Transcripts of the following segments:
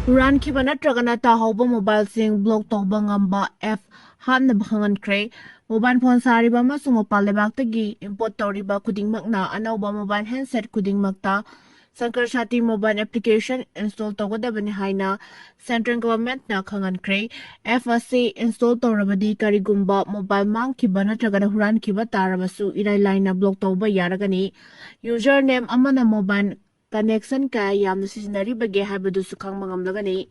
Hurankhiba Nttraga Tahouba mobile sing block tawba ngamba F hamna Nttraga mobile phone sariba amasung mapal lebaktagi import tawriba khudingmakna anauba mobile handset khudingmakta Sankarshati mobile application install tawgadabani haina central government na Nttraga FSC install tawrabadi karigumba mobile mangkhiba Nttraga Hurankhiba tarabasu irai line block tawba yaragani username amana mobile connection ka yamna sizinaribage haibadu sukhang mangamlagani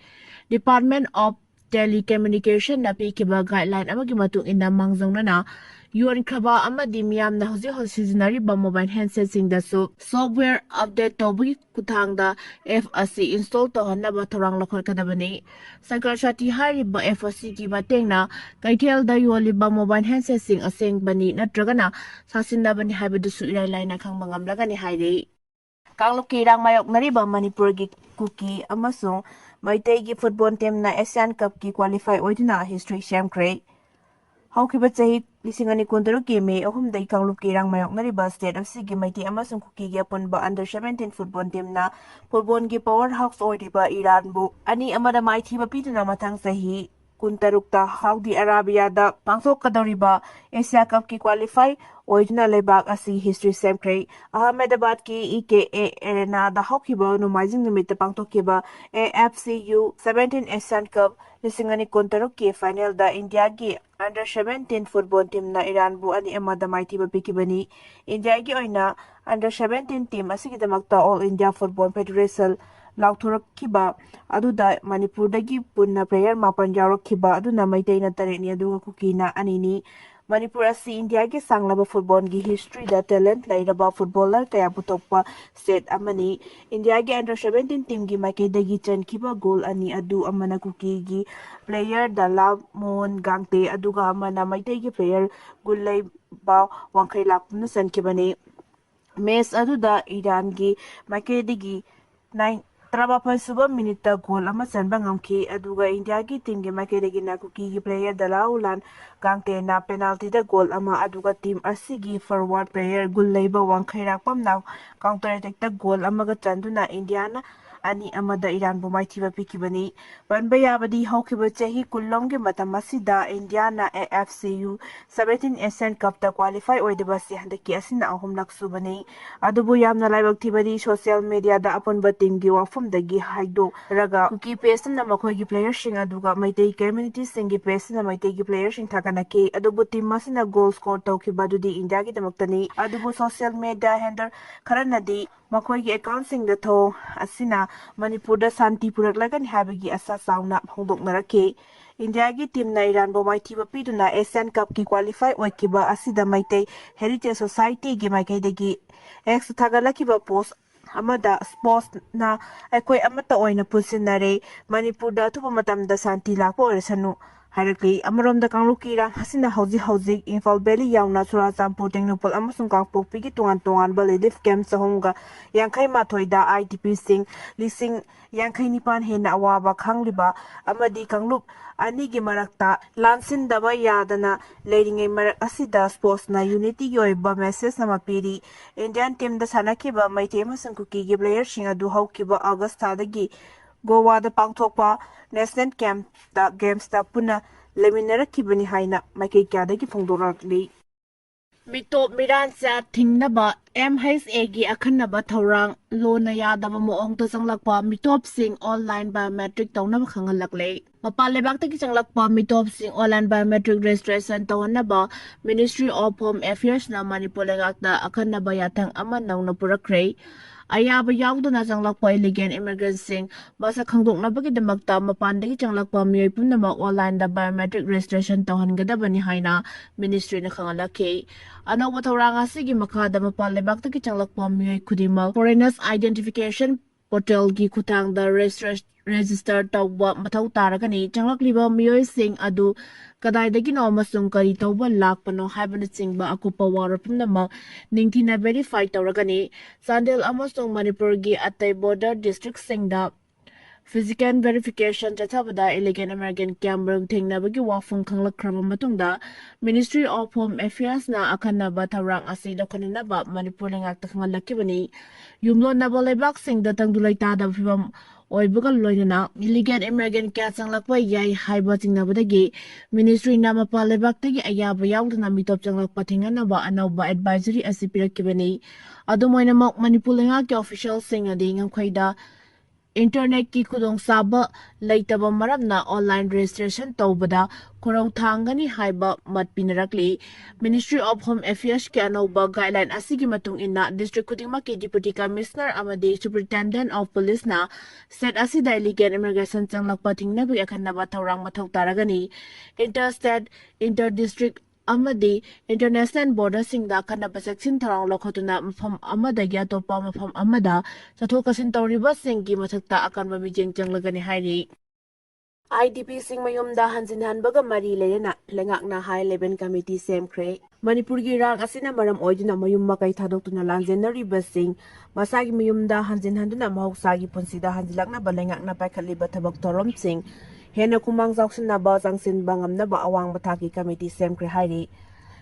Department of Telecommunication na pikiba guideline amagi matung ina mangzongnana Hurankhiba Amadi miyamna hojik sizinariba mobile handset singdasu software update tawbagi kuthangda FSC install tawhanaba thorang lakhorkadabani Sankarshati hariba FSC ki matengna kaithelda yoliba mobile handset sing asengbani natragana sasinabani haibadusu irai laina khang mangamlagani hairi Kanglukirang mayok nariba Manipur gi Kuki amasung Meitei gi football team na Asian Cup ki qualify oidina history Semkhre Haukiba chahi lisingani kuntaru ki May 3 dai kanglukirang mayok nariba state of Sigi Meitei amasung Kuki gi apunba under 17 football team na football gi powerhouse oidiba Iran bu ani amada maithiba pituna mathang chahi kuntarukta Saudi Arabia da pangthok kadoriba Asia Cup ki qualify oiduna lebak asi history Semkhre Ahmedabad ki EKA arena da haukiba numaijing numita pangthokiba AFCU 17 Asian Cup lisingani kontaruk ki final da India gi under 17 football team na Iran bu ani amada maithiba pikibani India gi oina under 17 team asigidamakta All India Football Federation Lauthurakhiba aduda Manipurdagi punna player mapan yaurokhiba aduna Meitei na tareni aduga Kuki na anini Manipur asi India gi sanglaba football gi history da talent lairaba footballer kaya putokpa state amani India gi under 17 team gi maikaidagi chankhiba goal ani adu amana Kuki gi player da Lamon Gangte aduga amana Meitei gi player gullai ba wangkhai lakpuna sankibani match aduda Iran gi maikaidagi 9 minute goal ama sanba ngamki aduga India gi team gi makedegi na Kuki gi player dalaulan gangte na penalty da goal ama aduga team asigi forward player gullaiba wangkhairak pamna counter attack da goal amaga chanduna India na ani amada Iran bu maithiba pikibani banba yabadi haukiba chahi kullom gi matam asida India na AFCU 17 Asian Cup ta qualify oideba si handaki asina ahum laksubani adubu yamna laibak thibadi social media da apunba team gi wafum dagi haido raga Kuki page na makhoi gi player sing aduga Meitei community sing gi page na Meitei gi player sing thakana ke adubu team masina goal score tawkiba dudi India gi damaktani adubu social media handle kharanadi makhoi gi account sing da tho asina Manipur da santi puraklagan habagi asa sauna hongdoknarake India gi team na Iran bo maithiba piduna Asian Cup ki qualify oikiba asida Meitei Heritage Society gi maikaidagi ex thagalakiba post amada sports na aikoi amata oina pusinare Manipur da thupa matamda santi lakpo oresanu harakli amarom kanglukira hasina hauji Imphal Valley yauna Churachandpur Tengnupal amasung Kangpokpi gi tongan relief camp sahomga yangkhai mathoida IDP sing lising yangkhai nipan hena awaba khangliba amadi kanglup ani gi marakta lansin daba yadana leiringai marak asida sports na unity gi oiba message na mapiri Indian team da sanakiba Meitei amasung Kuki gi player sing adu haukiba August thadagi Goa da pangthokpa national camp da games da puna leminarakibani haina maikei kyadagi phongdorakli Mitop Mirancha Thingnaba MHA gi akhanaba thorang lona yadaba moong to changlakpa mitop sing online biometric tawnaba khangalakle mapal lebak ta ki changlakpa mitop sing online biometric registration tawnaba Ministry of Home Affairs na Manipur lengakta akhanaba yathang ama nawna purakre ayaba yauduna changlakpa illegal immigrants sing basa khangdoknabagi damakta mapandagi changlakpa miyoi punama online da biometric registration tawhangadabani haina ministry na khangalake anawba thorang asigi makhada mapal lebakta ki changlakpa miyoi khudima foreigners identification portal gi khutang da register tawba mathau taragani changlakliba miyoi sing adu kadaidagi no amasung kari tawba lakpano haibana chingba akupa warapumnama ningthina verify tawragani Sandel amasung Manipur gi atai border district singda physical verification chathabada illegal American Cameroon thengnabagi wafung khanglakhraba matungda Ministry of Home Affairs na akhanaba thawrang asi dokhanaba Manipur lengak takhangalakibani yumlo naba lebak singda tangdulai tada phibam oibaga loinana illegal immigrant kya changlakpa yai haiba chingnabadagi ministry na mapal lebaktagi ayaba yaudana mitop changlakpa thinganaba anauba advisory asi pirakibani adumoinamak manipur lengaki official sing adi ngangkhaida internet ki khudong saba leitaba maramna online registration tawbada khorau thangani haiba mat pinarakli Ministry of Home Affairs ke anauba guideline asigi matung inna district khudingma ki deputy commissioner amadi superintendent of police na state asida illegal immigration changlakpa thingnabu yakhanaba thawrang mathau taragani interstate interdistrict amadi international border singda khanaba section tharang lokhotuna mafam amada ya topa mafam amada chathokasin tawriba singgi mathakta akanba mijeng changlagani hairi IDP sing mayumda hanjin hanbaga mari lena lengakna high level committee Semkhre Manipur gi rang asina maram oiduna mayum makai thadokuna lanjenari basing masagi mayumda hanjin handuna mahausagi punsida hanjilakna balengakna paikhatli bathabak torom sing hena kumang jauksinna ba jangsin bangamna ba awang bathaki committee Semkhre hairi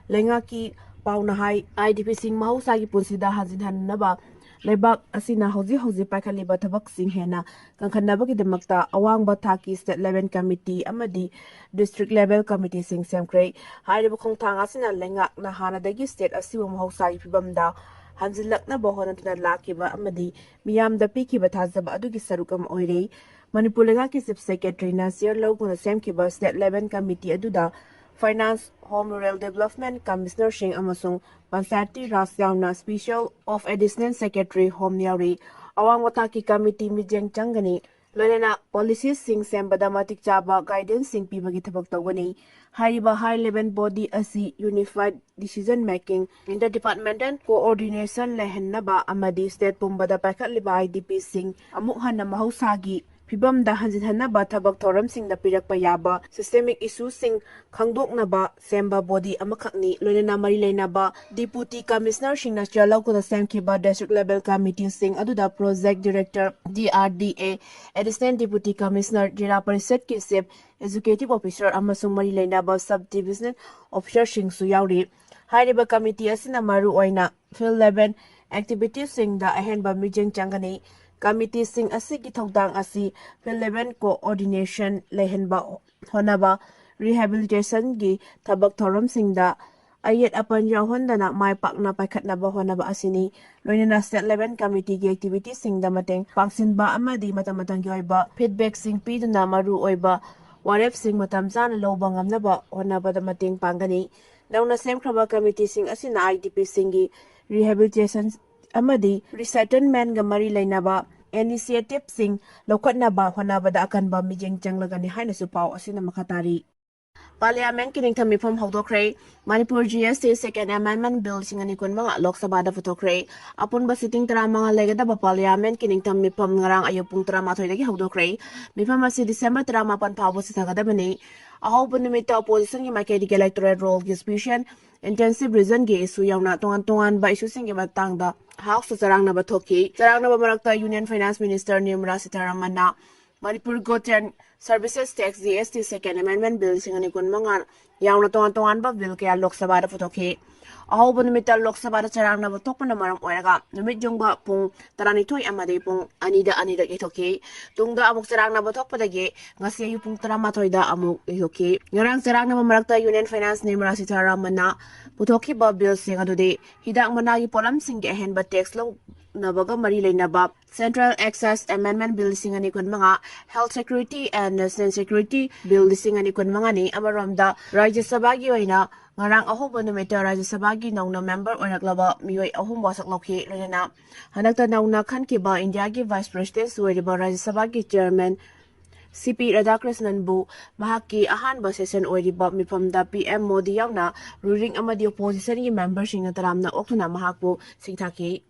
lengaki pauna hai IDP sing mahausagi punsida hanjin hanna ba lebak asina hoji paikhatli bathabak sing hena kangkhanabagi demakta awang bathaki state level committee amadi district level committee sing Semkhre hairiba khongthang asina lengak na hanadagi state asiwa mahausagi pibamda hanjilakna ba honatuna lakiba amadi miyamda pikiba thajaba adugi sarukam oire Manipur lengaki chief secretary na sir loguna Semkhre state level committee aduda Finance, Home Rural Development Commissioner Singh amasung Panchayati Raj yauna Special of Additional Secretary Home Yauri Awang Wataki Committee Mijeng Changani Loinana Policies Sing Sembada Matik Chaba Guidance Sing Pibagi Thabak Tawani Hariba High Level Body Asi Unified Decision Making Interdepartmental Coordination Lehennaba Amadi State Pumbada Paikhatliba IDP Sing Amuk Hanna Mahausagi Pibam da hanjinhanaba thabak thoram sing da pirakpa yaba systemic issues sing khangdoknaba semba body amakhakni loinana mari leinaba deputy commissioner sing na chalau ko Semkhre district level committee sing aduda project director DRDA assistant deputy commissioner jira parisad ki chief executive officer amasung mari leinaba sub division officer sing su yauri hairiba committee asina maru oina field level activities sing da ahenba mijeng changani Committee sing asigi thongdang asi relevant coordination lehenba honaba rehabilitation gi thabak thoram singda ayet apan yahondana mai pakna paikhatnaba honaba asini loinana state level committee gi activity singda mateng pangsinba amadi matamatang gi oiba feedback sing piduna maru oiba waref sing matam chana loba ngamnaba honaba da mateng pangani nauna Semkhre committee sing asina IDP singi rehabilitation amadi resettlement ga mari lainaba initiative sing lokatnaba honabada akanba mijeng changlagani haina supau asina makhatari Parliament kining thami from Hawdokre Manipur GST second amendment bill singani kun mga Lok Sabha da photokre apun ba sitting tra mga legada ba Parliament kining thami from ngarang ayupung tra mathoi dagi Hawdokre mifam asi December tra mapan phawo sithagada bani ahaw bunimita opposition gi makai di electoral roll distribution intensive reason ge issue yauna tongan ba issue sing gi matang da House sarang na ba thoki sarang na ba marakta Union Finance Minister Nirmala Sitharaman na Manipur Goods and Services Tax GST Second Amendment Bill singani kun mga yauna tongan ba bill kaya Lok Sabha da photoki ahaw bunimita Lok Sabha da sarang na ba thokpa na maram oiraga numit jongba pung taranitoy amade pung anida itoki tungda amuk sarang na ba thokpa dagi ngasi ayu pung taramatoy da amuk itoki ngarang sarang na ba marakta Union Finance Nirmala Sitharaman na putoki ba bill sing adude hidak managi polam sing ahen ba tax law nabaga mari lainaba Central Excess Amendment Bill singani kun mga Health Security and National Security Bill singani kun mga ni amaromda Rajya Sabha gi oina ngarang ahom bonumita Rajya Sabha gi nauna member oinaklaba miyoy ahom wasak lokhi lena hanakta nauna Hurankhiba India gi Vice President suweriba Rajya Sabha gi Chairman CP Radhakrishnan bu mahaki ahanba session oiriba mifamda PM Modi yauna ruling amadi opposition gi member sing taramna oktuna mahakbu singthaki